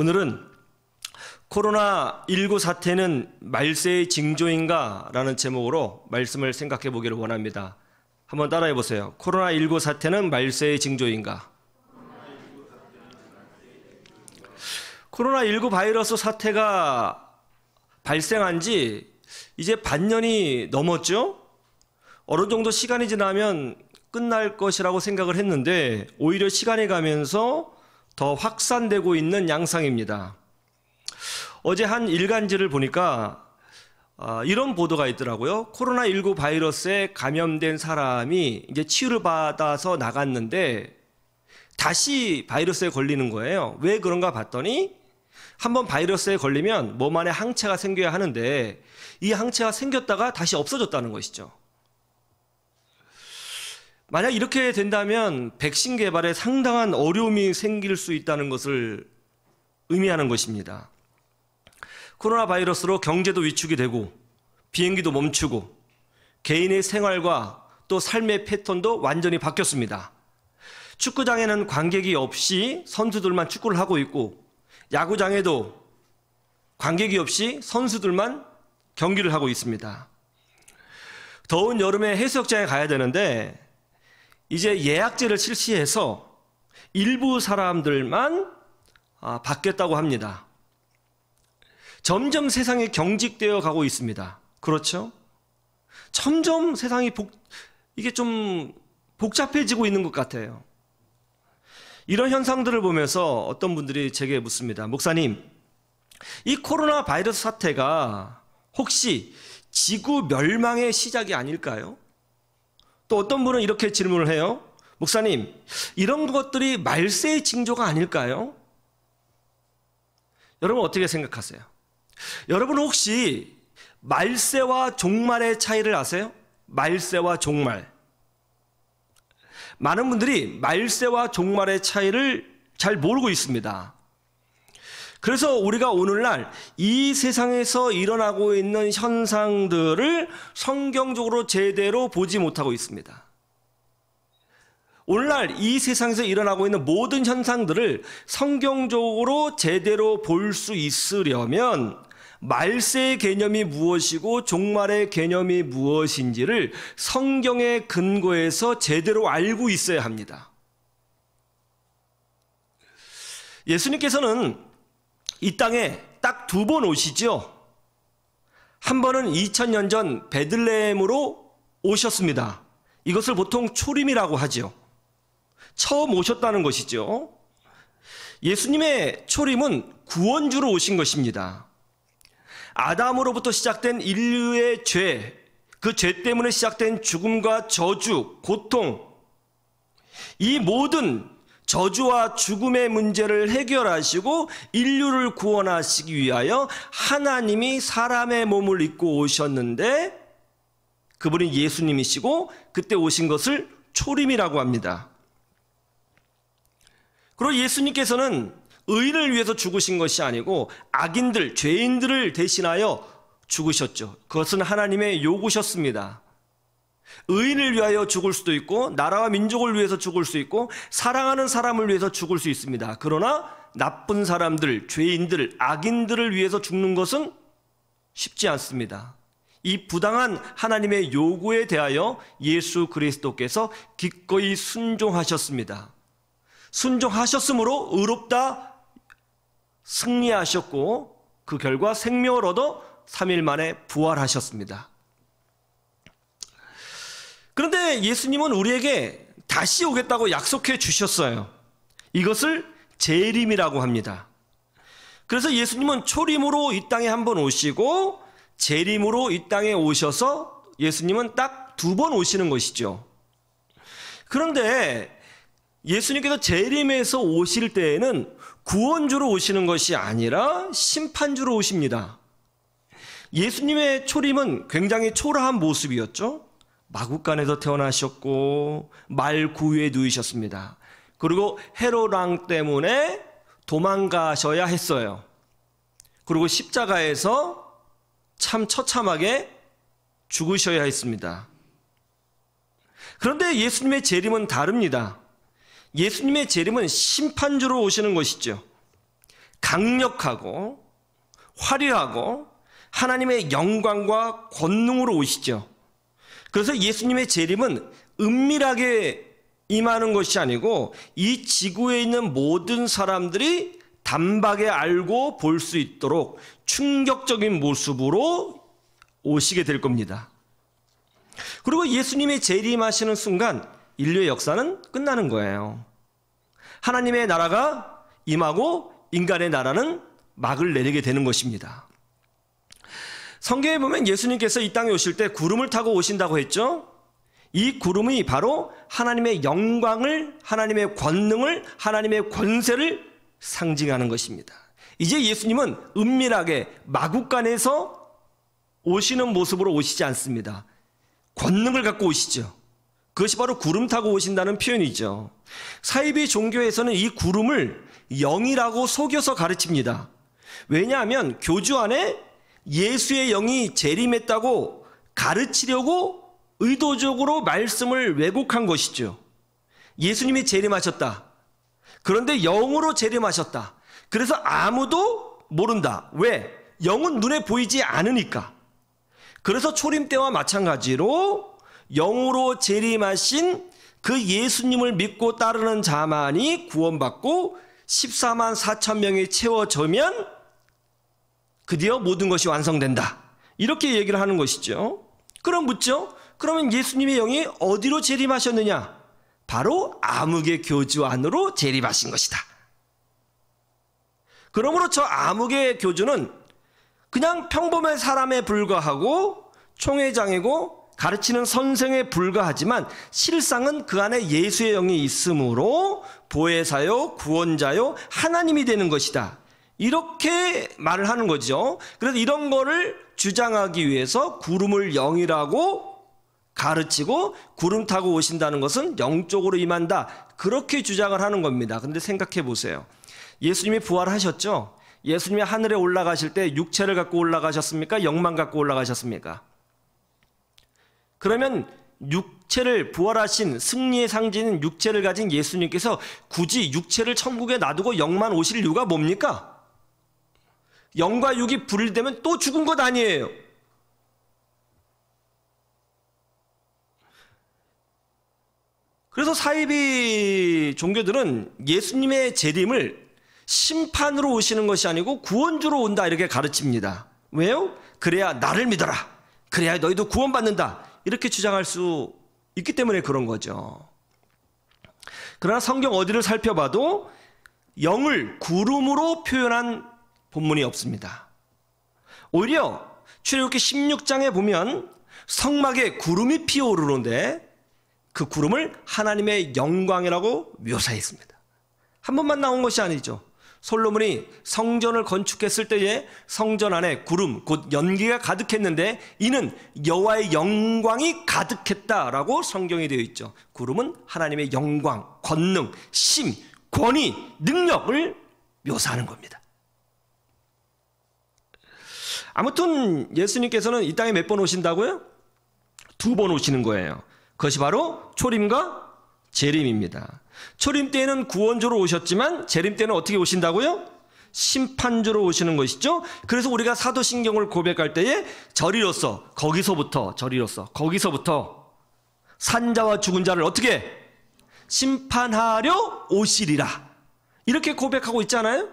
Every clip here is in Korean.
오늘은 코로나19 사태는 말세의 징조인가? 라는 제목으로 말씀을 생각해 보기를 원합니다. 한번 따라해 보세요. 코로나19 사태는 말세의 징조인가? 코로나19 바이러스 사태가 발생한 지 이제 반년이 넘었죠? 어느 정도 시간이 지나면 끝날 것이라고 생각을 했는데 오히려 시간이 가면서 더 확산되고 있는 양상입니다. 어제 한 일간지를 보니까 이런 보도가 있더라고요. 코로나19 바이러스에 감염된 사람이 이제 치유를 받아서 나갔는데 다시 바이러스에 걸리는 거예요. 왜 그런가 봤더니 한번 바이러스에 걸리면 몸 안에 항체가 생겨야 하는데 이 항체가 생겼다가 다시 없어졌다는 것이죠. 만약 이렇게 된다면 백신 개발에 상당한 어려움이 생길 수 있다는 것을 의미하는 것입니다. 코로나 바이러스로 경제도 위축이 되고 비행기도 멈추고 개인의 생활과 또 삶의 패턴도 완전히 바뀌었습니다. 축구장에는 관객이 없이 선수들만 축구를 하고 있고 야구장에도 관객이 없이 선수들만 경기를 하고 있습니다. 더운 여름에 해수욕장에 가야 되는데 이제 예약제를 실시해서 일부 사람들만 받겠다고 합니다. 점점 세상이 경직되어 가고 있습니다. 그렇죠? 점점 세상이 이게 좀 복잡해지고 있는 것 같아요. 이런 현상들을 보면서 어떤 분들이 제게 묻습니다. 목사님, 이 코로나 바이러스 사태가 혹시 지구 멸망의 시작이 아닐까요? 또 어떤 분은 이렇게 질문을 해요. 목사님, 이런 것들이 말세의 징조가 아닐까요? 여러분 어떻게 생각하세요? 여러분 혹시 말세와 종말의 차이를 아세요? 말세와 종말. 많은 분들이 말세와 종말의 차이를 잘 모르고 있습니다. 그래서 우리가 오늘날 이 세상에서 일어나고 있는 현상들을 성경적으로 제대로 보지 못하고 있습니다. 오늘날 이 세상에서 일어나고 있는 모든 현상들을 성경적으로 제대로 볼 수 있으려면 말세의 개념이 무엇이고 종말의 개념이 무엇인지를 성경의 근거에서 제대로 알고 있어야 합니다. 예수님께서는 이 땅에 딱 두 번 오시죠. 한 번은 2000년 전 베들레헴으로 오셨습니다. 이것을 보통 초림이라고 하죠. 처음 오셨다는 것이죠. 예수님의 초림은 구원주로 오신 것입니다. 아담으로부터 시작된 인류의 죄, 그 죄 때문에 시작된 죽음과 저주, 고통, 이 모든 저주와 죽음의 문제를 해결하시고 인류를 구원하시기 위하여 하나님이 사람의 몸을 입고 오셨는데 그분이 예수님이시고 그때 오신 것을 초림이라고 합니다. 그리고 예수님께서는 의인을 위해서 죽으신 것이 아니고 악인들, 죄인들을 대신하여 죽으셨죠. 그것은 하나님의 요구셨습니다. 의인을 위하여 죽을 수도 있고 나라와 민족을 위해서 죽을 수 있고 사랑하는 사람을 위해서 죽을 수 있습니다. 그러나 나쁜 사람들, 죄인들, 악인들을 위해서 죽는 것은 쉽지 않습니다. 이 부당한 하나님의 요구에 대하여 예수 그리스도께서 기꺼이 순종하셨습니다. 순종하셨으므로 의롭다 승리하셨고 그 결과 생명을 얻어 3일 만에 부활하셨습니다. 그런데 예수님은 우리에게 다시 오겠다고 약속해 주셨어요. 이것을 재림이라고 합니다. 그래서 예수님은 초림으로 이 땅에 한 번 오시고 재림으로 이 땅에 오셔서 예수님은 딱 두 번 오시는 것이죠. 그런데 예수님께서 재림에서 오실 때에는 구원주로 오시는 것이 아니라 심판주로 오십니다. 예수님의 초림은 굉장히 초라한 모습이었죠. 마구간에서 태어나셨고 말 구유에 누이셨습니다. 그리고 헤롯 왕 때문에 도망가셔야 했어요. 그리고 십자가에서 참 처참하게 죽으셔야 했습니다. 그런데 예수님의 재림은 다릅니다. 예수님의 재림은 심판주로 오시는 것이죠. 강력하고 화려하고 하나님의 영광과 권능으로 오시죠. 그래서 예수님의 재림은 은밀하게 임하는 것이 아니고 이 지구에 있는 모든 사람들이 단박에 알고 볼 수 있도록 충격적인 모습으로 오시게 될 겁니다. 그리고 예수님의 재림하시는 순간 인류의 역사는 끝나는 거예요. 하나님의 나라가 임하고 인간의 나라는 막을 내리게 되는 것입니다. 성경에 보면 예수님께서 이 땅에 오실 때 구름을 타고 오신다고 했죠. 이 구름이 바로 하나님의 영광을, 하나님의 권능을, 하나님의 권세를 상징하는 것입니다. 이제 예수님은 은밀하게 마구간에서 오시는 모습으로 오시지 않습니다. 권능을 갖고 오시죠. 그것이 바로 구름 타고 오신다는 표현이죠. 사이비 종교에서는 이 구름을 영이라고 속여서 가르칩니다. 왜냐하면 교주 안에 예수의 영이 재림했다고 가르치려고 의도적으로 말씀을 왜곡한 것이죠. 예수님이 재림하셨다. 그런데 영으로 재림하셨다. 그래서 아무도 모른다. 왜? 영은 눈에 보이지 않으니까. 그래서 초림 때와 마찬가지로 영으로 재림하신 그 예수님을 믿고 따르는 자만이 구원받고 14만 4천 명이 채워지면 드디어 모든 것이 완성된다. 이렇게 얘기를 하는 것이죠. 그럼 묻죠? 그러면 예수님의 영이 어디로 재림하셨느냐? 바로 암흑의 교주 안으로 재림하신 것이다. 그러므로 저 암흑의 교주는 그냥 평범한 사람에 불과하고 총회장이고 가르치는 선생에 불과하지만 실상은 그 안에 예수의 영이 있으므로 보혜사요, 구원자요, 하나님이 되는 것이다. 이렇게 말을 하는 거죠. 그래서 이런 거를 주장하기 위해서 구름을 영이라고 가르치고 구름 타고 오신다는 것은 영적으로 임한다. 그렇게 주장을 하는 겁니다. 근데 생각해 보세요. 예수님이 부활하셨죠? 예수님이 하늘에 올라가실 때 육체를 갖고 올라가셨습니까? 영만 갖고 올라가셨습니까? 그러면 육체를 부활하신 승리의 상징인 육체를 가진 예수님께서 굳이 육체를 천국에 놔두고 영만 오실 이유가 뭡니까? 영과 육이 분리되면 또 죽은 것 아니에요. 그래서 사이비 종교들은 예수님의 재림을 심판으로 오시는 것이 아니고 구원주로 온다 이렇게 가르칩니다. 왜요? 그래야 나를 믿어라. 그래야 너희도 구원받는다. 이렇게 주장할 수 있기 때문에 그런 거죠. 그러나 성경 어디를 살펴봐도 영을 구름으로 표현한 본문이 없습니다. 오히려 출애굽기 16장에 보면 성막에 구름이 피어오르는데 그 구름을 하나님의 영광이라고 묘사했습니다. 한 번만 나온 것이 아니죠. 솔로몬이 성전을 건축했을 때에 성전 안에 구름 곧 연기가 가득했는데 이는 여호와의 영광이 가득했다라고 성경에 되어 있죠. 구름은 하나님의 영광, 권능, 심, 권위, 능력을 묘사하는 겁니다. 아무튼 예수님께서는 이 땅에 몇 번 오신다고요? 2번 오시는 거예요. 그것이 바로 초림과 재림입니다. 초림 때에는 구원주로 오셨지만 재림 때는 어떻게 오신다고요? 심판주로 오시는 것이죠. 그래서 우리가 사도신경을 고백할 때에 저리로서 거기서부터 산자와 죽은 자를 어떻게 심판하려 오시리라 이렇게 고백하고 있잖아요.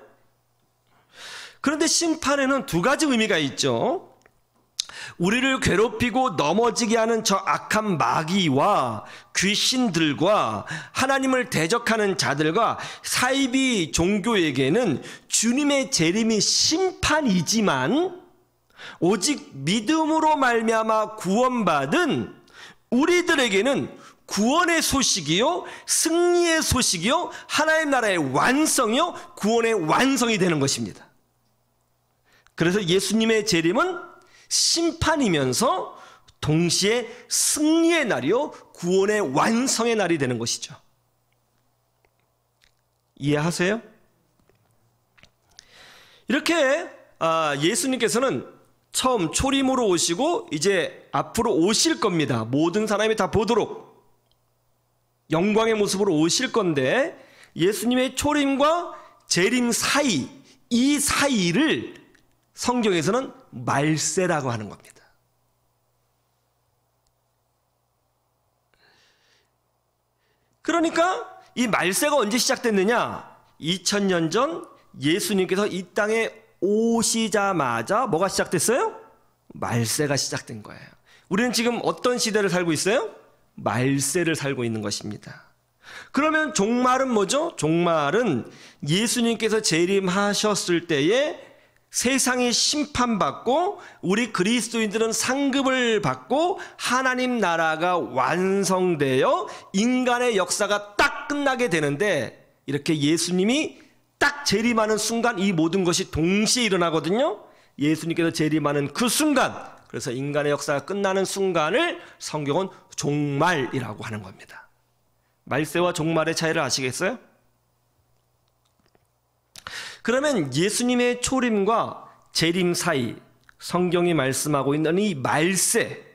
그런데 심판에는 2가지 의미가 있죠. 우리를 괴롭히고 넘어지게 하는 저 악한 마귀와 귀신들과 하나님을 대적하는 자들과 사이비 종교에게는 주님의 재림이 심판이지만 오직 믿음으로 말미암아 구원받은 우리들에게는 구원의 소식이요 승리의 소식이요 하나님 나라의 완성이요 구원의 완성이 되는 것입니다. 그래서 예수님의 재림은 심판이면서 동시에 승리의 날이요 구원의 완성의 날이 되는 것이죠. 이해하세요? 이렇게 예수님께서는 처음 초림으로 오시고 이제 앞으로 오실 겁니다. 모든 사람이 다 보도록 영광의 모습으로 오실 건데 예수님의 초림과 재림 사이 이 사이를 성경에서는 말세라고 하는 겁니다. 그러니까 이 말세가 언제 시작됐느냐? 2000년 전 예수님께서 이 땅에 오시자마자 뭐가 시작됐어요? 말세가 시작된 거예요. 우리는 지금 어떤 시대를 살고 있어요? 말세를 살고 있는 것입니다. 그러면 종말은 뭐죠? 종말은 예수님께서 재림하셨을 때에 세상이 심판받고 우리 그리스도인들은 상급을 받고 하나님 나라가 완성되어 인간의 역사가 딱 끝나게 되는데, 이렇게 예수님이 딱 재림하는 순간 이 모든 것이 동시에 일어나거든요. 예수님께서 재림하는 그 순간, 그래서 인간의 역사가 끝나는 순간을 성경은 종말이라고 하는 겁니다. 말세와 종말의 차이를 아시겠어요? 그러면 예수님의 초림과 재림 사이, 성경이 말씀하고 있는 이 말세,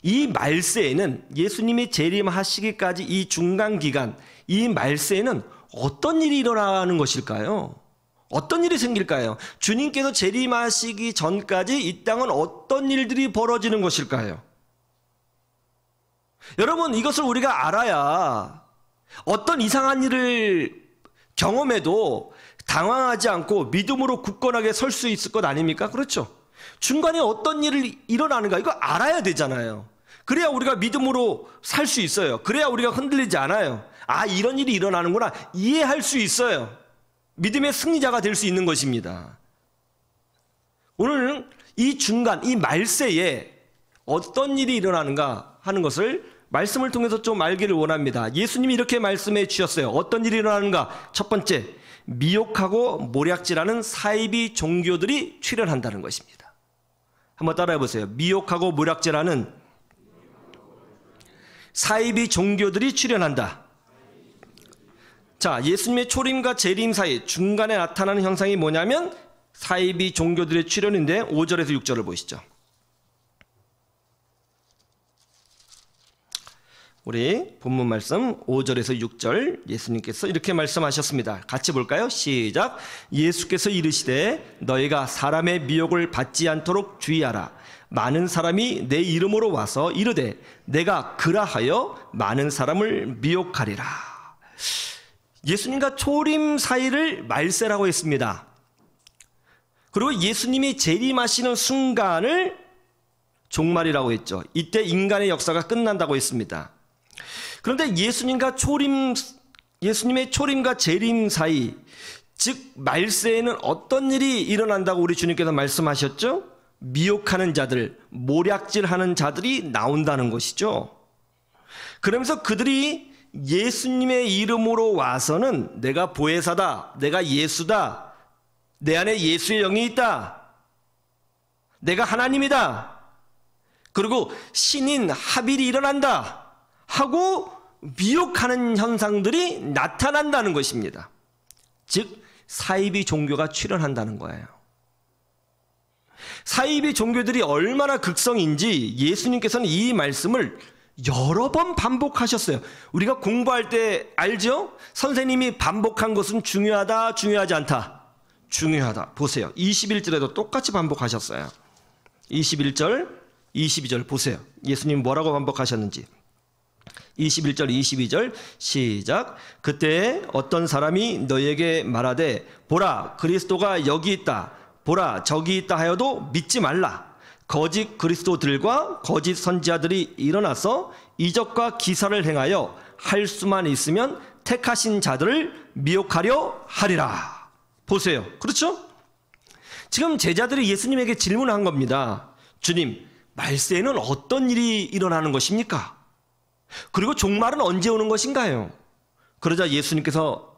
이 말세에는 예수님이 재림하시기까지 이 중간 기간, 이 말세에는 어떤 일이 일어나는 것일까요? 어떤 일이 생길까요? 주님께서 재림하시기 전까지 이 땅은 어떤 일들이 벌어지는 것일까요? 여러분, 이것을 우리가 알아야 어떤 이상한 일을 경험해도 당황하지 않고 믿음으로 굳건하게 설 수 있을 것 아닙니까? 그렇죠? 중간에 어떤 일이 일어나는가 이거 알아야 되잖아요. 그래야 우리가 믿음으로 살 수 있어요. 그래야 우리가 흔들리지 않아요. 아, 이런 일이 일어나는구나 이해할 수 있어요. 믿음의 승리자가 될 수 있는 것입니다. 오늘은 이 중간, 이 말세에 어떤 일이 일어나는가 하는 것을 말씀을 통해서 좀 알기를 원합니다. 예수님이 이렇게 말씀해 주셨어요. 어떤 일이 일어나는가? 첫 번째, 미혹하고 모략질하는 사이비 종교들이 출현한다는 것입니다. 한번 따라해 보세요. 미혹하고 모략질하는 사이비 종교들이 출현한다. 자, 예수님의 초림과 재림 사이 중간에 나타나는 현상이 뭐냐면 사이비 종교들의 출현인데 5절에서 6절을 보시죠. 우리 본문 말씀 5절에서 6절 예수님께서 이렇게 말씀하셨습니다. 같이 볼까요? 시작. 예수께서 이르시되 너희가 사람의 미혹을 받지 않도록 주의하라. 많은 사람이 내 이름으로 와서 이르되 내가 그라하여 많은 사람을 미혹하리라. 예수님과 초림 사이를 말세라고 했습니다. 그리고 예수님이 재림하시는 순간을 종말이라고 했죠. 이때 인간의 역사가 끝난다고 했습니다. 그런데 예수님의 초림과 재림 사이, 즉 말세에는 어떤 일이 일어난다고 우리 주님께서 말씀하셨죠? 미혹하는 자들, 모략질하는 자들이 나온다는 것이죠. 그러면서 그들이 예수님의 이름으로 와서는 내가 보혜사다, 내가 예수다, 내 안에 예수의 영이 있다, 내가 하나님이다, 그리고 신인 하빌이 일어난다 하고 미혹하는 현상들이 나타난다는 것입니다. 즉 사이비 종교가 출현한다는 거예요. 사이비 종교들이 얼마나 극성인지 예수님께서는 이 말씀을 여러 번 반복하셨어요. 우리가 공부할 때 알죠? 선생님이 반복한 것은 중요하다, 중요하지 않다. 중요하다. 보세요. 21절에도 똑같이 반복하셨어요. 21절, 22절 보세요. 예수님 뭐라고 반복하셨는지. 21절, 22절 시작. 그때 어떤 사람이 너에게 말하되 보라 그리스도가 여기 있다, 보라 저기 있다 하여도 믿지 말라. 거짓 그리스도들과 거짓 선지자들이 일어나서 이적과 기사를 행하여 할 수만 있으면 택하신 자들을 미혹하려 하리라. 보세요. 그렇죠? 지금 제자들이 예수님에게 질문한 겁니다. 주님, 말세에는 어떤 일이 일어나는 것입니까? 그리고 종말은 언제 오는 것인가요? 그러자 예수님께서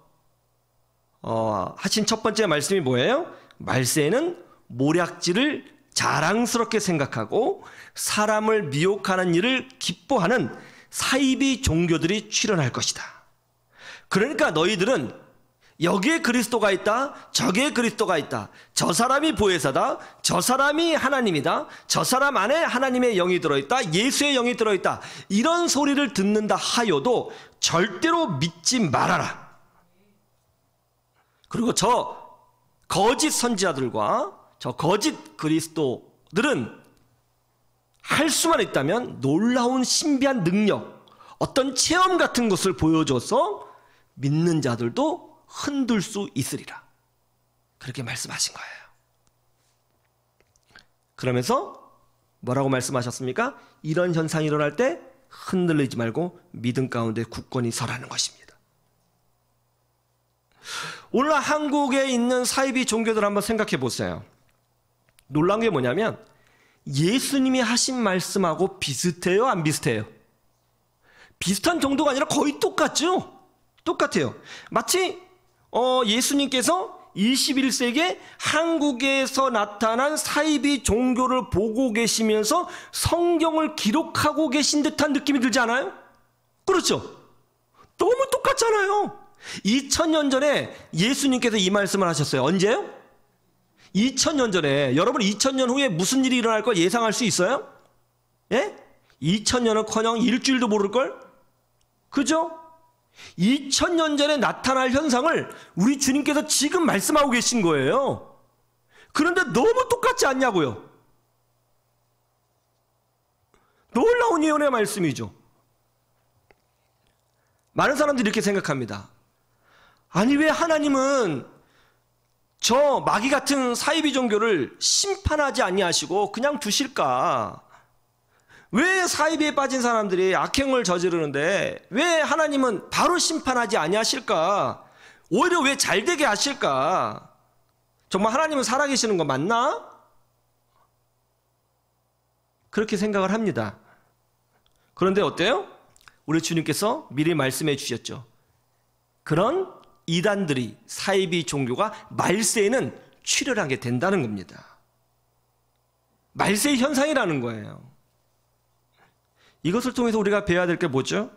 하신 첫 번째 말씀이 뭐예요? 말세에는 모략질을 자랑스럽게 생각하고 사람을 미혹하는 일을 기뻐하는 사이비 종교들이 출현할 것이다. 그러니까 너희들은 여기에 그리스도가 있다, 저기에 그리스도가 있다, 저 사람이 보혜사다, 저 사람이 하나님이다, 저 사람 안에 하나님의 영이 들어있다, 예수의 영이 들어있다, 이런 소리를 듣는다 하여도 절대로 믿지 말아라. 그리고 저 거짓 선지자들과 저 거짓 그리스도들은 할 수만 있다면 놀라운 신비한 능력, 어떤 체험 같은 것을 보여줘서 믿는 자들도 흔들 수 있으리라. 그렇게 말씀하신 거예요. 그러면서 뭐라고 말씀하셨습니까? 이런 현상이 일어날 때 흔들리지 말고 믿음 가운데 굳건히 서라는 것입니다. 오늘 한국에 있는 사이비 종교들 한번 생각해 보세요. 놀라운 게 뭐냐면 예수님이 하신 말씀하고 비슷해요, 안 비슷해요? 비슷한 정도가 아니라 거의 똑같죠? 똑같아요. 마치 예수님께서 21세기에 한국에서 나타난 사이비 종교를 보고 계시면서 성경을 기록하고 계신 듯한 느낌이 들지 않아요? 그렇죠? 너무 똑같잖아요. 2000년 전에 예수님께서 이 말씀을 하셨어요. 언제요? 2000년 전에. 여러분 2000년 후에 무슨 일이 일어날 걸 예상할 수 있어요? 예? 2000년은커녕 일주일도 모를걸? 그죠? 2000년 전에 나타날 현상을 우리 주님께서 지금 말씀하고 계신 거예요. 그런데 너무 똑같지 않냐고요. 놀라운 예언의 말씀이죠. 많은 사람들이 이렇게 생각합니다. 아니 왜 하나님은 저 마귀 같은 사이비 종교를 심판하지 아니하시고 그냥 두실까? 왜 사이비에 빠진 사람들이 악행을 저지르는데 왜 하나님은 바로 심판하지 아니하실까? 오히려 왜 잘되게 하실까? 정말 하나님은 살아계시는 거 맞나? 그렇게 생각을 합니다. 그런데 어때요? 우리 주님께서 미리 말씀해 주셨죠. 그런 이단들이 사이비 종교가 말세에는 출현하게 된다는 겁니다. 말세의 현상이라는 거예요. 이것을 통해서 우리가 배워야 될 게 뭐죠?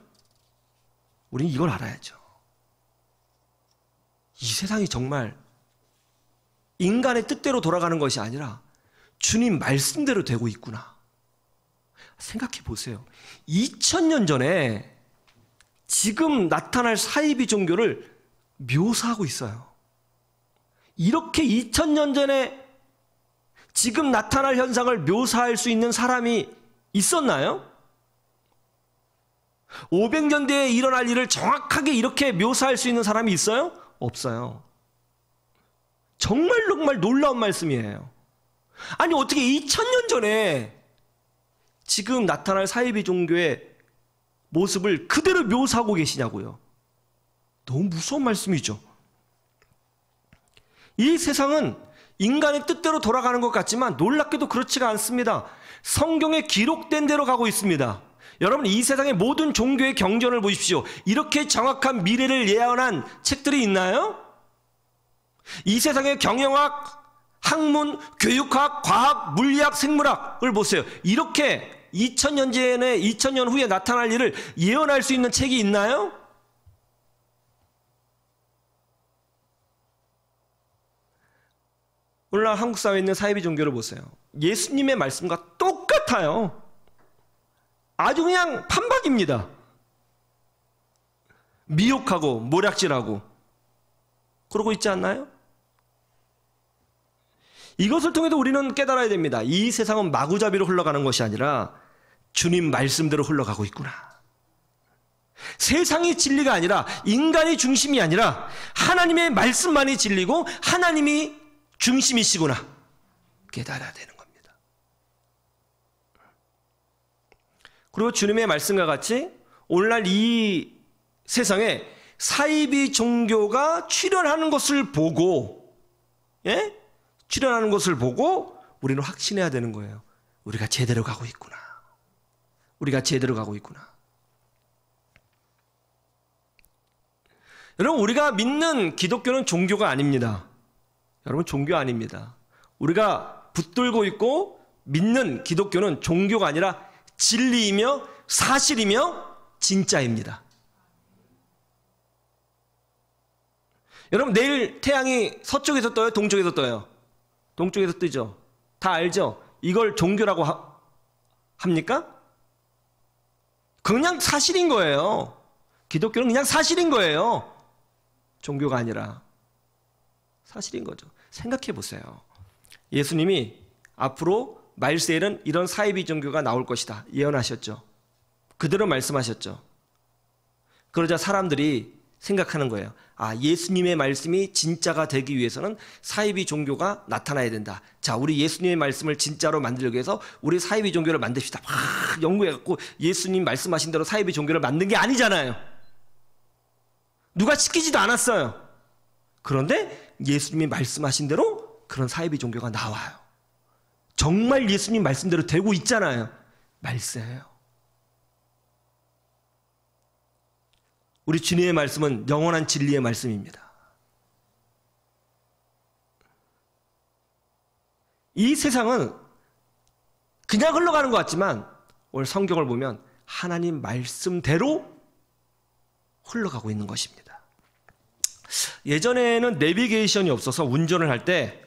우리는 이걸 알아야죠. 이 세상이 정말 인간의 뜻대로 돌아가는 것이 아니라 주님 말씀대로 되고 있구나. 생각해 보세요. 2000년 전에 지금 나타날 사이비 종교를 묘사하고 있어요. 이렇게 2000년 전에 지금 나타날 현상을 묘사할 수 있는 사람이 있었나요? 500년대에 일어날 일을 정확하게 이렇게 묘사할 수 있는 사람이 있어요? 없어요. 정말 놀라운 말씀이에요. 아니 어떻게 2000년 전에 지금 나타날 사이비 종교의 모습을 그대로 묘사하고 계시냐고요. 너무 무서운 말씀이죠. 이 세상은 인간의 뜻대로 돌아가는 것 같지만 놀랍게도 그렇지가 않습니다. 성경에 기록된 대로 가고 있습니다. 여러분 이 세상의 모든 종교의 경전을 보십시오. 이렇게 정확한 미래를 예언한 책들이 있나요? 이 세상의 경영학, 학문, 교육학, 과학, 물리학, 생물학을 보세요. 이렇게 2000년 전에 2000년 후에 나타날 일을 예언할 수 있는 책이 있나요? 오늘날 한국 사회에 있는 사이비 종교를 보세요. 예수님의 말씀과 똑같아요. 아주 그냥 판박입니다. 미혹하고 모략질하고 그러고 있지 않나요? 이것을 통해서 우리는 깨달아야 됩니다. 이 세상은 마구잡이로 흘러가는 것이 아니라 주님 말씀대로 흘러가고 있구나. 세상이 진리가 아니라 인간이 중심이 아니라 하나님의 말씀만이 진리고 하나님이 중심이시구나. 깨달아야 되는 겁니다. 그리고 주님의 말씀과 같이 오늘날 이 세상에 사이비 종교가 출현하는 것을 보고, 예? 출현하는 것을 보고 우리는 확신해야 되는 거예요. 우리가 제대로 가고 있구나. 우리가 제대로 가고 있구나. 여러분 우리가 믿는 기독교는 종교가 아닙니다. 여러분 종교 아닙니다. 우리가 붙들고 있고 믿는 기독교는 종교가 아니라 진리이며 사실이며 진짜입니다. 여러분 내일 태양이 서쪽에서 떠요? 동쪽에서 떠요? 동쪽에서 뜨죠. 다 알죠? 이걸 종교라고 합니까? 그냥 사실인 거예요. 기독교는 그냥 사실인 거예요. 종교가 아니라 사실인 거죠. 생각해 보세요. 예수님이 앞으로 말세에는 이런 사이비 종교가 나올 것이다 예언하셨죠. 그대로 말씀하셨죠. 그러자 사람들이 생각하는 거예요. 아, 예수님의 말씀이 진짜가 되기 위해서는 사이비 종교가 나타나야 된다. 자, 우리 예수님의 말씀을 진짜로 만들기 위해서 우리 사이비 종교를 만듭시다. 막 연구해갖고 예수님 말씀하신 대로 사이비 종교를 만든 게 아니잖아요. 누가 시키지도 않았어요. 그런데 예수님이 말씀하신 대로 그런 사이비 종교가 나와요. 정말 예수님 말씀대로 되고 있잖아요. 말세예요. 우리 주님의 말씀은 영원한 진리의 말씀입니다. 이 세상은 그냥 흘러가는 것 같지만 오늘 성경을 보면 하나님 말씀대로 흘러가고 있는 것입니다. 예전에는 내비게이션이 없어서 운전을 할 때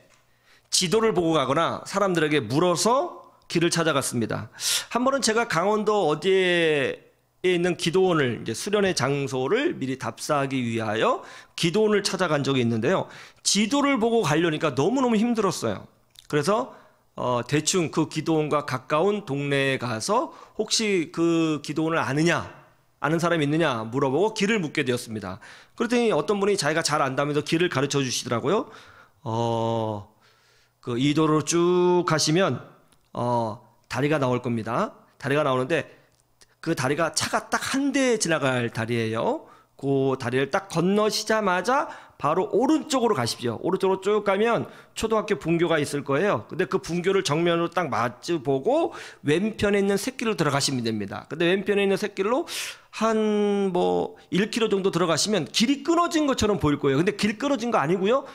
지도를 보고 가거나 사람들에게 물어서 길을 찾아갔습니다. 한 번은 제가 강원도 어디에 있는 기도원을 이제 수련의 장소를 미리 답사하기 위하여 기도원을 찾아간 적이 있는데요. 지도를 보고 가려니까 너무너무 힘들었어요. 그래서 대충 그 기도원과 가까운 동네에 가서 혹시 그 기도원을 아는 사람이 있느냐 물어보고 길을 묻게 되었습니다. 그랬더니 어떤 분이 자기가 잘 안다면서 길을 가르쳐 주시더라고요. 그 이 도로로 쭉 가시면 다리가 나올 겁니다. 다리가 나오는데 그 다리가 차가 딱 한 대 지나갈 다리예요. 그 다리를 딱 건너시자마자 바로 오른쪽으로 가십시오. 오른쪽으로 쭉 가면 초등학교 분교가 있을 거예요. 근데 그 분교를 정면으로 딱 마주보고 왼편에 있는 샛길로 들어가시면 됩니다. 근데 왼편에 있는 샛길로 한 1km 정도 들어가시면 길이 끊어진 것처럼 보일 거예요. 근데 길 끊어진 거 아니고요.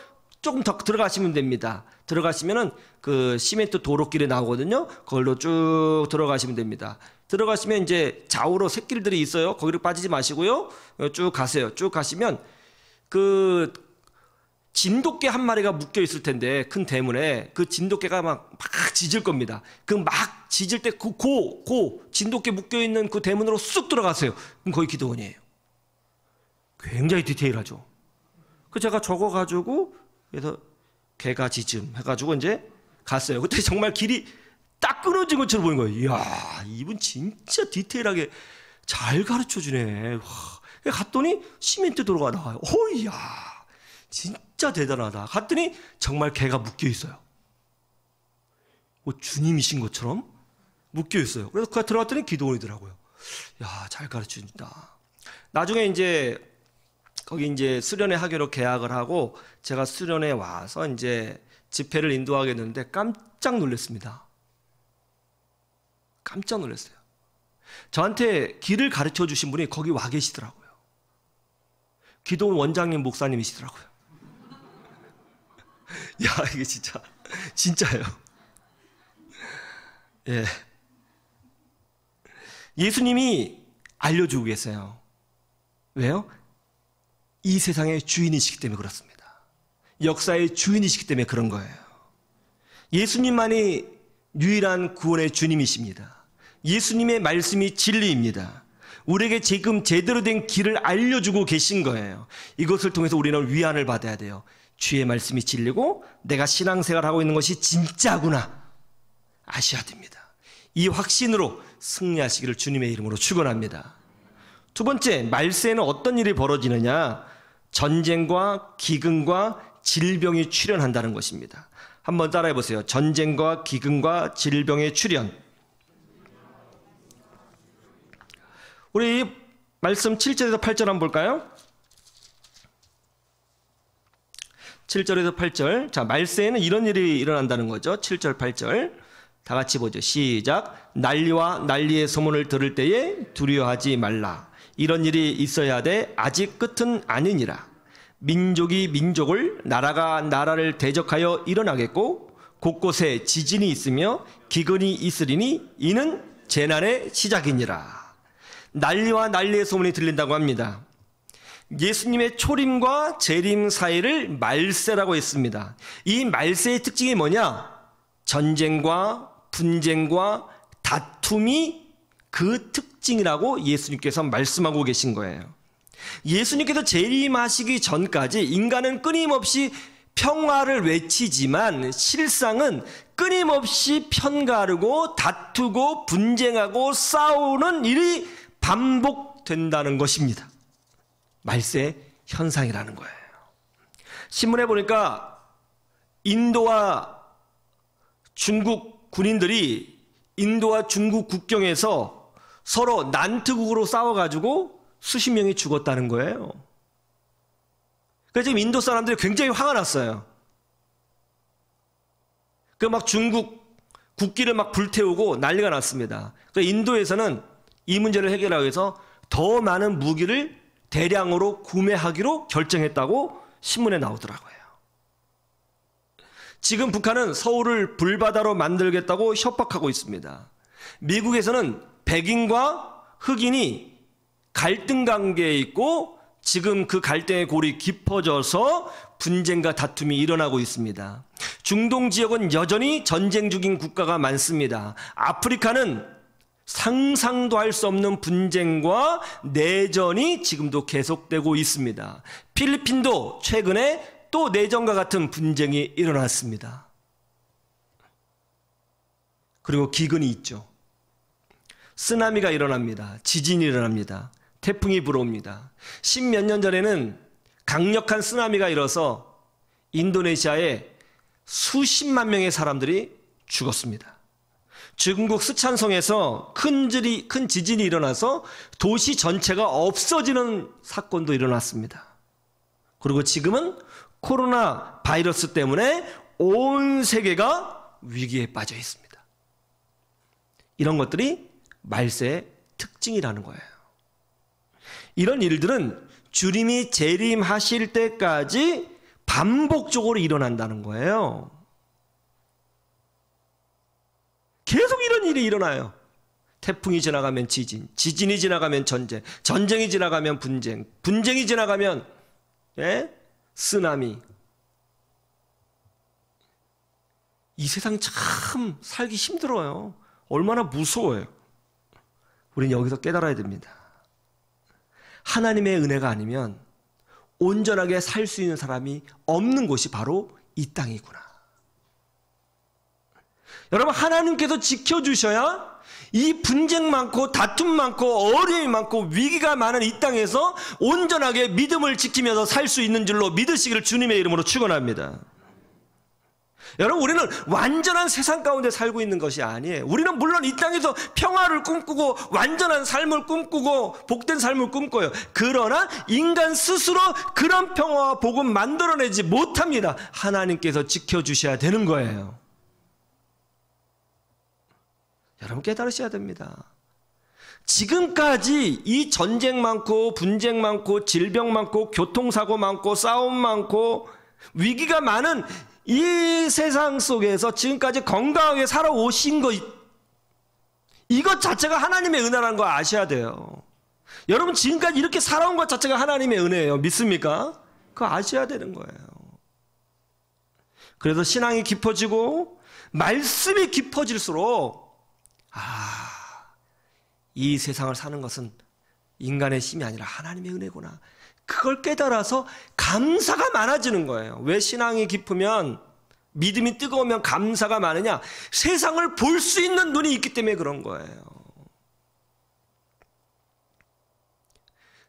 조금 더 들어가시면 됩니다. 들어가시면은 그 시멘트 도로길이 나오거든요. 그걸로 쭉 들어가시면 됩니다. 들어가시면 이제 좌우로 샛길들이 있어요. 거기로 빠지지 마시고요. 쭉 가세요. 쭉 가시면 그 진돗개 한 마리가 묶여 있을 텐데 큰 대문에 그 진돗개가 막 짖을 겁니다. 그 막 짖을 때 그 진돗개 묶여 있는 그 대문으로 쑥 들어가세요. 그럼 거기 기도원이에요. 굉장히 디테일하죠. 그 제가 적어가지고 그래서 개가 짖음 해가지고 이제 갔어요. 그때 정말 길이 딱 끊어진 것처럼 보이는 거예요. 이야, 이분 진짜 디테일하게 잘 가르쳐 주네. 와. 갔더니 시멘트 도로가 나와요. 이야, 진짜 대단하다. 갔더니 정말 개가 묶여 있어요. 주님이신 것처럼 묶여 있어요. 그래서 그 들어갔더니 기도원이더라고요. 야, 잘 가르쳐 준다. 나중에 이제 거기 이제 수련회 하기로 계약을 하고 제가 수련회 와서 이제 집회를 인도하게 됐는데 깜짝 놀랐습니다. 깜짝 놀랐어요. 저한테 길을 가르쳐 주신 분이 거기 와 계시더라고요. 기도원 원장님 목사님이시더라고요. 야, 이게 진짜예요. 예. 예수님이 알려주고 계세요. 왜요? 이 세상의 주인이시기 때문에 그렇습니다. 역사의 주인이시기 때문에 그런 거예요. 예수님만이 유일한 구원의 주님이십니다. 예수님의 말씀이 진리입니다. 우리에게 지금 제대로 된 길을 알려주고 계신 거예요. 이것을 통해서 우리는 위안을 받아야 돼요. 주의 말씀이 진리고 내가 신앙생활을 하고 있는 것이 진짜구나 아셔야 됩니다. 이 확신으로 승리하시기를 주님의 이름으로 축원합니다. 두 번째, 말세에는 어떤 일이 벌어지느냐? 전쟁과 기근과 질병이 출현한다는 것입니다. 한번 따라해 보세요. 전쟁과 기근과 질병의 출현. 우리 말씀 7절에서 8절 한번 볼까요? 7절에서 8절. 자, 말세에는 이런 일이 일어난다는 거죠. 7절, 8절. 다 같이 보죠. 시작. 난리와 난리의 소문을 들을 때에 두려워하지 말라. 이런 일이 있어야 돼. 아직 끝은 아니니라. 민족이 민족을, 나라가 나라를 대적하여 일어나겠고 곳곳에 지진이 있으며 기근이 있으리니 이는 재난의 시작이니라. 난리와 난리의 소문이 들린다고 합니다. 예수님의 초림과 재림 사이를 말세라고 했습니다. 이 말세의 특징이 뭐냐? 전쟁과 분쟁과 다툼이 그 특징이라고 예수님께서 말씀하고 계신 거예요. 예수님께서 재림하시기 전까지 인간은 끊임없이 평화를 외치지만 실상은 끊임없이 편가르고 다투고 분쟁하고 싸우는 일이 반복된다는 것입니다. 말세 현상이라는 거예요. 신문에 보니까 인도와 중국 군인들이 인도와 중국 국경에서 서로 난투극으로 싸워가지고 수십 명이 죽었다는 거예요. 그래서 지금 인도 사람들이 굉장히 화가 났어요. 그 막 중국 국기를 막 불태우고 난리가 났습니다. 그러니까 인도에서는 이 문제를 해결하기 위해서 더 많은 무기를 대량으로 구매하기로 결정했다고 신문에 나오더라고요. 지금 북한은 서울을 불바다로 만들겠다고 협박하고 있습니다. 미국에서는 백인과 흑인이 갈등 관계에 있고 지금 그 갈등의 골이 깊어져서 분쟁과 다툼이 일어나고 있습니다. 중동 지역은 여전히 전쟁 중인 국가가 많습니다. 아프리카는 상상도 할 수 없는 분쟁과 내전이 지금도 계속되고 있습니다. 필리핀도 최근에 또 내전과 같은 분쟁이 일어났습니다. 그리고 기근이 있죠. 쓰나미가 일어납니다. 지진이 일어납니다. 태풍이 불어옵니다. 10몇 년 전에는 강력한 쓰나미가 일어서 인도네시아에 수십만 명의 사람들이 죽었습니다. 중국 스촨성에서 큰 지진이 일어나서 도시 전체가 없어지는 사건도 일어났습니다. 그리고 지금은 코로나 바이러스 때문에 온 세계가 위기에 빠져 있습니다. 이런 것들이 말세의 특징이라는 거예요. 이런 일들은 주님이 재림하실 때까지 반복적으로 일어난다는 거예요. 계속 이런 일이 일어나요. 태풍이 지나가면 지진, 지진이 지나가면 전쟁, 전쟁이 지나가면 분쟁, 분쟁이 지나가면 쓰나미. 이 세상 참 살기 힘들어요. 얼마나 무서워요. 우리는 여기서 깨달아야 됩니다. 하나님의 은혜가 아니면 온전하게 살 수 있는 사람이 없는 곳이 바로 이 땅이구나. 여러분, 하나님께서 지켜주셔야 이 분쟁 많고 다툼 많고 어려움이 많고 위기가 많은 이 땅에서 온전하게 믿음을 지키면서 살 수 있는 줄로 믿으시기를 주님의 이름으로 축원합니다. 여러분, 우리는 완전한 세상 가운데 살고 있는 것이 아니에요. 우리는 물론 이 땅에서 평화를 꿈꾸고 완전한 삶을 꿈꾸고 복된 삶을 꿈꿔요. 그러나 인간 스스로 그런 평화와 복은 만들어내지 못합니다. 하나님께서 지켜주셔야 되는 거예요. 여러분, 깨달으셔야 됩니다. 지금까지 이 전쟁 많고 분쟁 많고 질병 많고 교통사고 많고 싸움 많고 위기가 많은 이 세상 속에서 지금까지 건강하게 살아오신 것, 이것 자체가 하나님의 은혜라는 거 아셔야 돼요. 여러분, 지금까지 이렇게 살아온 것 자체가 하나님의 은혜예요. 믿습니까? 그거 아셔야 되는 거예요. 그래서 신앙이 깊어지고 말씀이 깊어질수록 이 세상을 사는 것은 인간의 힘이 아니라 하나님의 은혜구나. 그걸 깨달아서 감사가 많아지는 거예요. 왜 신앙이 깊으면, 믿음이 뜨거우면 감사가 많으냐? 세상을 볼 수 있는 눈이 있기 때문에 그런 거예요.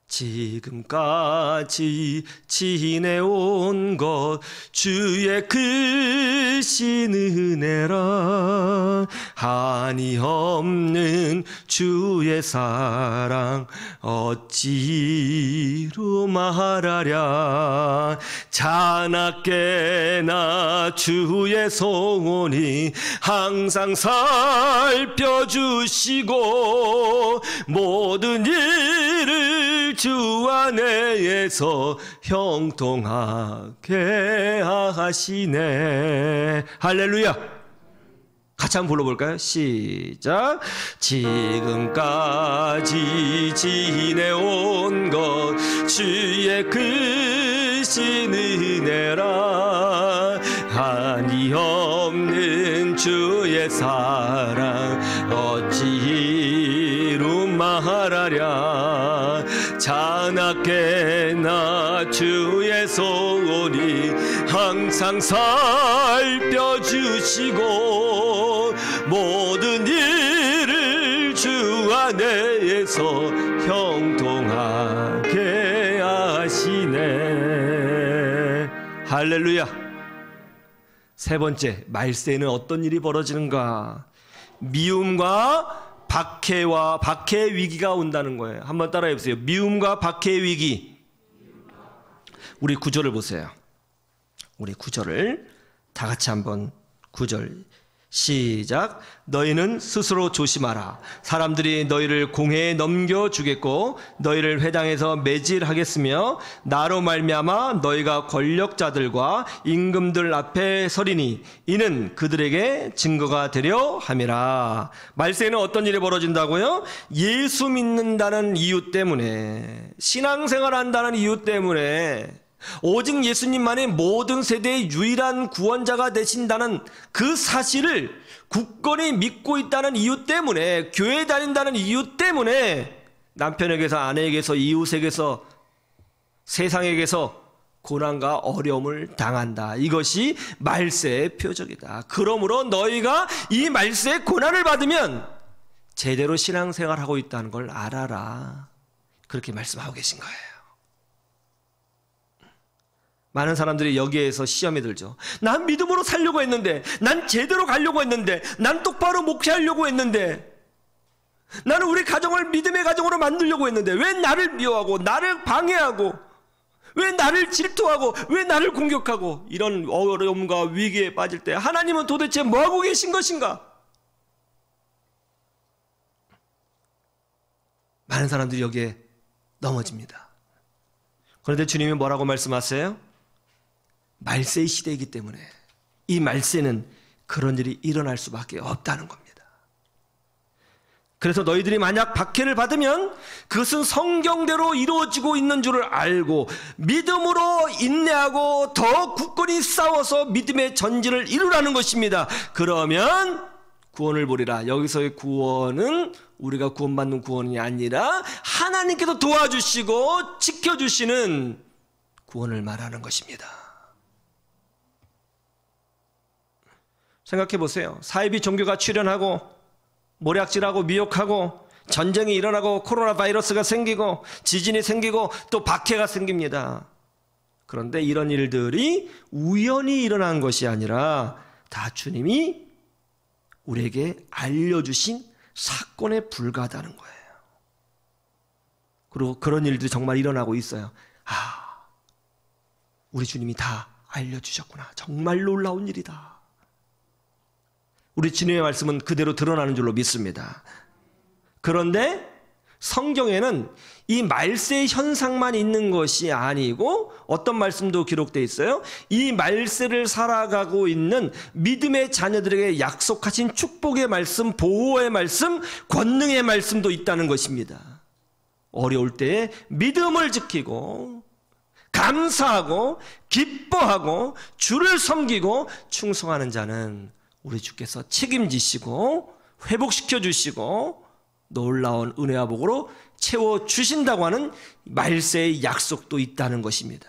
지금까지 지내온 것 주의 크신 은혜라, 한이 없는 주의 사랑 어찌로 말하랴. 자나깨나 주의 소원이 항상 살펴주시고 모든 일을 주 안에서 형통하게 하시네. 할렐루야. 같이 한번 불러볼까요? 시작. 지금까지 지내온 것 주의 크신 은혜라, 한이 없는 주의 사랑 어찌로 말하랴. 자나깨나 주의 소원이 항상 항상 살펴주시고 모든 일을 주 안에서 형통하게 하시네. 할렐루야. 세 번째, 말세에는 어떤 일이 벌어지는가? 미움과 박해 위기가 온다는 거예요. 한번 따라해 보세요. 미움과 박해 위기. 우리 구절을 보세요. 우리 구절을 다 같이 한번 구절 시작. 너희는 스스로 조심하라. 사람들이 너희를 공회에 넘겨주겠고 너희를 회당에서 매질하겠으며 나로 말미암아 너희가 권력자들과 임금들 앞에 서리니 이는 그들에게 증거가 되려 함이라. 말세에는 어떤 일이 벌어진다고요? 예수 믿는다는 이유 때문에, 신앙생활 한다는 이유 때문에, 오직 예수님만이 모든 세대의 유일한 구원자가 되신다는 그 사실을 굳건히 믿고 있다는 이유 때문에, 교회 다닌다는 이유 때문에 남편에게서, 아내에게서, 이웃에게서, 세상에게서 고난과 어려움을 당한다. 이것이 말세의 표적이다. 그러므로 너희가 이 말세의 고난을 받으면 제대로 신앙생활하고 있다는 걸 알아라. 그렇게 말씀하고 계신 거예요. 많은 사람들이 여기에서 시험에 들죠. 난 믿음으로 살려고 했는데, 난 제대로 가려고 했는데, 난 똑바로 목회하려고 했는데, 나는 우리 가정을 믿음의 가정으로 만들려고 했는데 왜 나를 미워하고 나를 방해하고 왜 나를 질투하고 왜 나를 공격하고, 이런 어려움과 위기에 빠질 때 하나님은 도대체 뭐하고 계신 것인가? 많은 사람들이 여기에 넘어집니다. 그런데 주님이 뭐라고 말씀하세요? 말세의 시대이기 때문에 이 말세는 그런 일이 일어날 수밖에 없다는 겁니다. 그래서 너희들이 만약 박해를 받으면 그것은 성경대로 이루어지고 있는 줄을 알고 믿음으로 인내하고 더 굳건히 싸워서 믿음의 전진을 이루라는 것입니다. 그러면 구원을 보리라. 여기서의 구원은 우리가 구원받는 구원이 아니라 하나님께서 도와주시고 지켜주시는 구원을 말하는 것입니다. 생각해 보세요. 사이비 종교가 출현하고 모략질하고 미혹하고 전쟁이 일어나고 코로나 바이러스가 생기고 지진이 생기고 또 박해가 생깁니다. 그런데 이런 일들이 우연히 일어난 것이 아니라 다 주님이 우리에게 알려주신 사건에 불과하다는 거예요. 그리고 그런 일들이 정말 일어나고 있어요. 우리 주님이 다 알려주셨구나. 정말 놀라운 일이다. 우리 주님의 말씀은 그대로 드러나는 줄로 믿습니다. 그런데 성경에는 이 말세의 현상만 있는 것이 아니고 어떤 말씀도 기록되어 있어요. 이 말세를 살아가고 있는 믿음의 자녀들에게 약속하신 축복의 말씀, 보호의 말씀, 권능의 말씀도 있다는 것입니다. 어려울 때에 믿음을 지키고 감사하고 기뻐하고 주를 섬기고 충성하는 자는 우리 주께서 책임지시고 회복시켜 주시고 놀라운 은혜와 복으로 채워주신다고 하는 말세의 약속도 있다는 것입니다.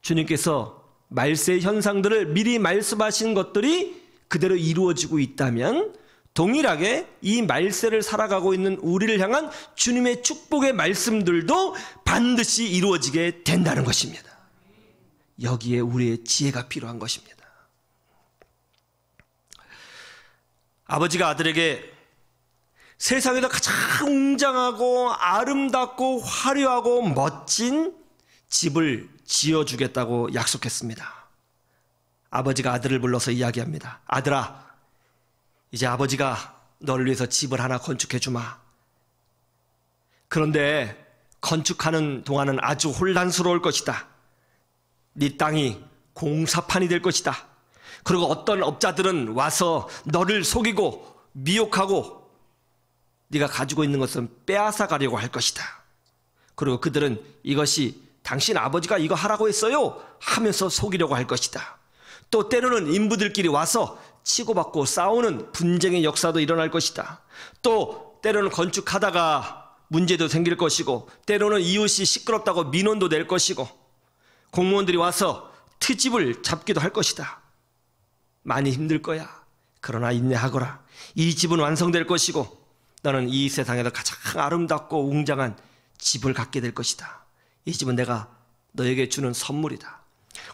주님께서 말세의 현상들을 미리 말씀하신 것들이 그대로 이루어지고 있다면 동일하게 이 말세를 살아가고 있는 우리를 향한 주님의 축복의 말씀들도 반드시 이루어지게 된다는 것입니다. 여기에 우리의 지혜가 필요한 것입니다. 아버지가 아들에게 세상에서 가장 웅장하고 아름답고 화려하고 멋진 집을 지어주겠다고 약속했습니다. 아버지가 아들을 불러서 이야기합니다. 아들아, 이제 아버지가 너를 위해서 집을 하나 건축해 주마. 그런데 건축하는 동안은 아주 혼란스러울 것이다. 네 땅이 공사판이 될 것이다. 그리고 어떤 업자들은 와서 너를 속이고 미혹하고 네가 가지고 있는 것은 빼앗아 가려고 할 것이다. 그리고 그들은 이것이 당신 아버지가 이거 하라고 했어요 하면서 속이려고 할 것이다. 또 때로는 인부들끼리 와서 치고받고 싸우는 분쟁의 역사도 일어날 것이다. 또 때로는 건축하다가 문제도 생길 것이고 때로는 이웃이 시끄럽다고 민원도 낼 것이고 공무원들이 와서 트집을 잡기도 할 것이다. 많이 힘들 거야. 그러나 인내하거라. 이 집은 완성될 것이고 너는 이 세상에서 가장 아름답고 웅장한 집을 갖게 될 것이다. 이 집은 내가 너에게 주는 선물이다.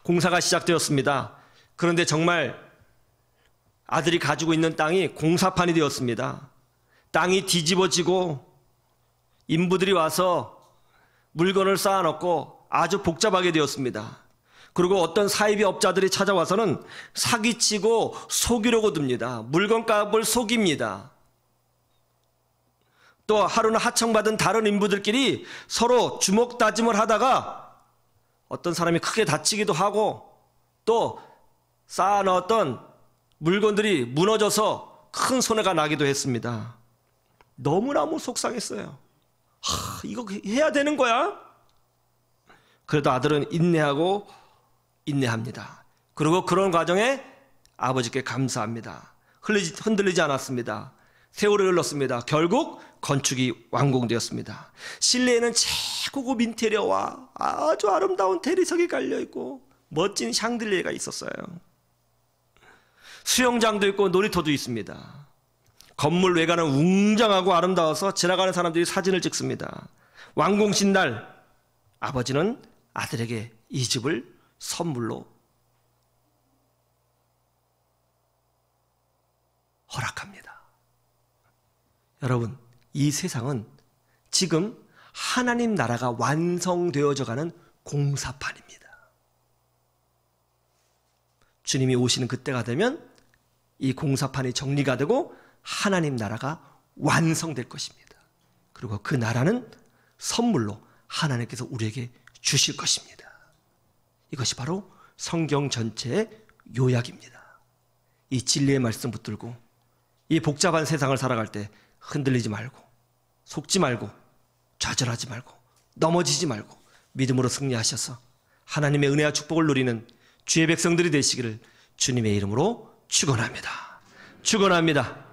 공사가 시작되었습니다. 그런데 정말 아들이 가지고 있는 땅이 공사판이 되었습니다. 땅이 뒤집어지고 인부들이 와서 물건을 쌓아놓고 아주 복잡하게 되었습니다. 그리고 어떤 사이비 업자들이 찾아와서는 사기치고 속이려고 듭니다. 물건값을 속입니다. 또 하루는 하청받은 다른 인부들끼리 서로 주먹 다짐을 하다가 어떤 사람이 크게 다치기도 하고 또 쌓아놓았던 물건들이 무너져서 큰 손해가 나기도 했습니다. 너무너무 속상했어요. 이거 해야 되는 거야? 그래도 아들은 인내합니다. 그리고 그런 과정에 아버지께 감사합니다. 흔들리지 않았습니다. 세월이 흘렀습니다. 결국 건축이 완공되었습니다. 실내에는 최고급 인테리어와 아주 아름다운 대리석이 깔려있고 멋진 샹들리에가 있었어요. 수영장도 있고 놀이터도 있습니다. 건물 외관은 웅장하고 아름다워서 지나가는 사람들이 사진을 찍습니다. 완공식 날 아버지는 아들에게 이 집을 선물로 허락합니다. 여러분, 이 세상은 지금 하나님 나라가 완성되어져 가는 공사판입니다. 주님이 오시는 그때가 되면 이 공사판이 정리가 되고 하나님 나라가 완성될 것입니다. 그리고 그 나라는 선물로 하나님께서 우리에게 주실 것입니다. 이것이 바로 성경 전체의 요약입니다. 이 진리의 말씀 붙들고 이 복잡한 세상을 살아갈 때 흔들리지 말고 속지 말고 좌절하지 말고 넘어지지 말고 믿음으로 승리하셔서 하나님의 은혜와 축복을 누리는 주의 백성들이 되시기를 주님의 이름으로 축원합니다. 축원합니다.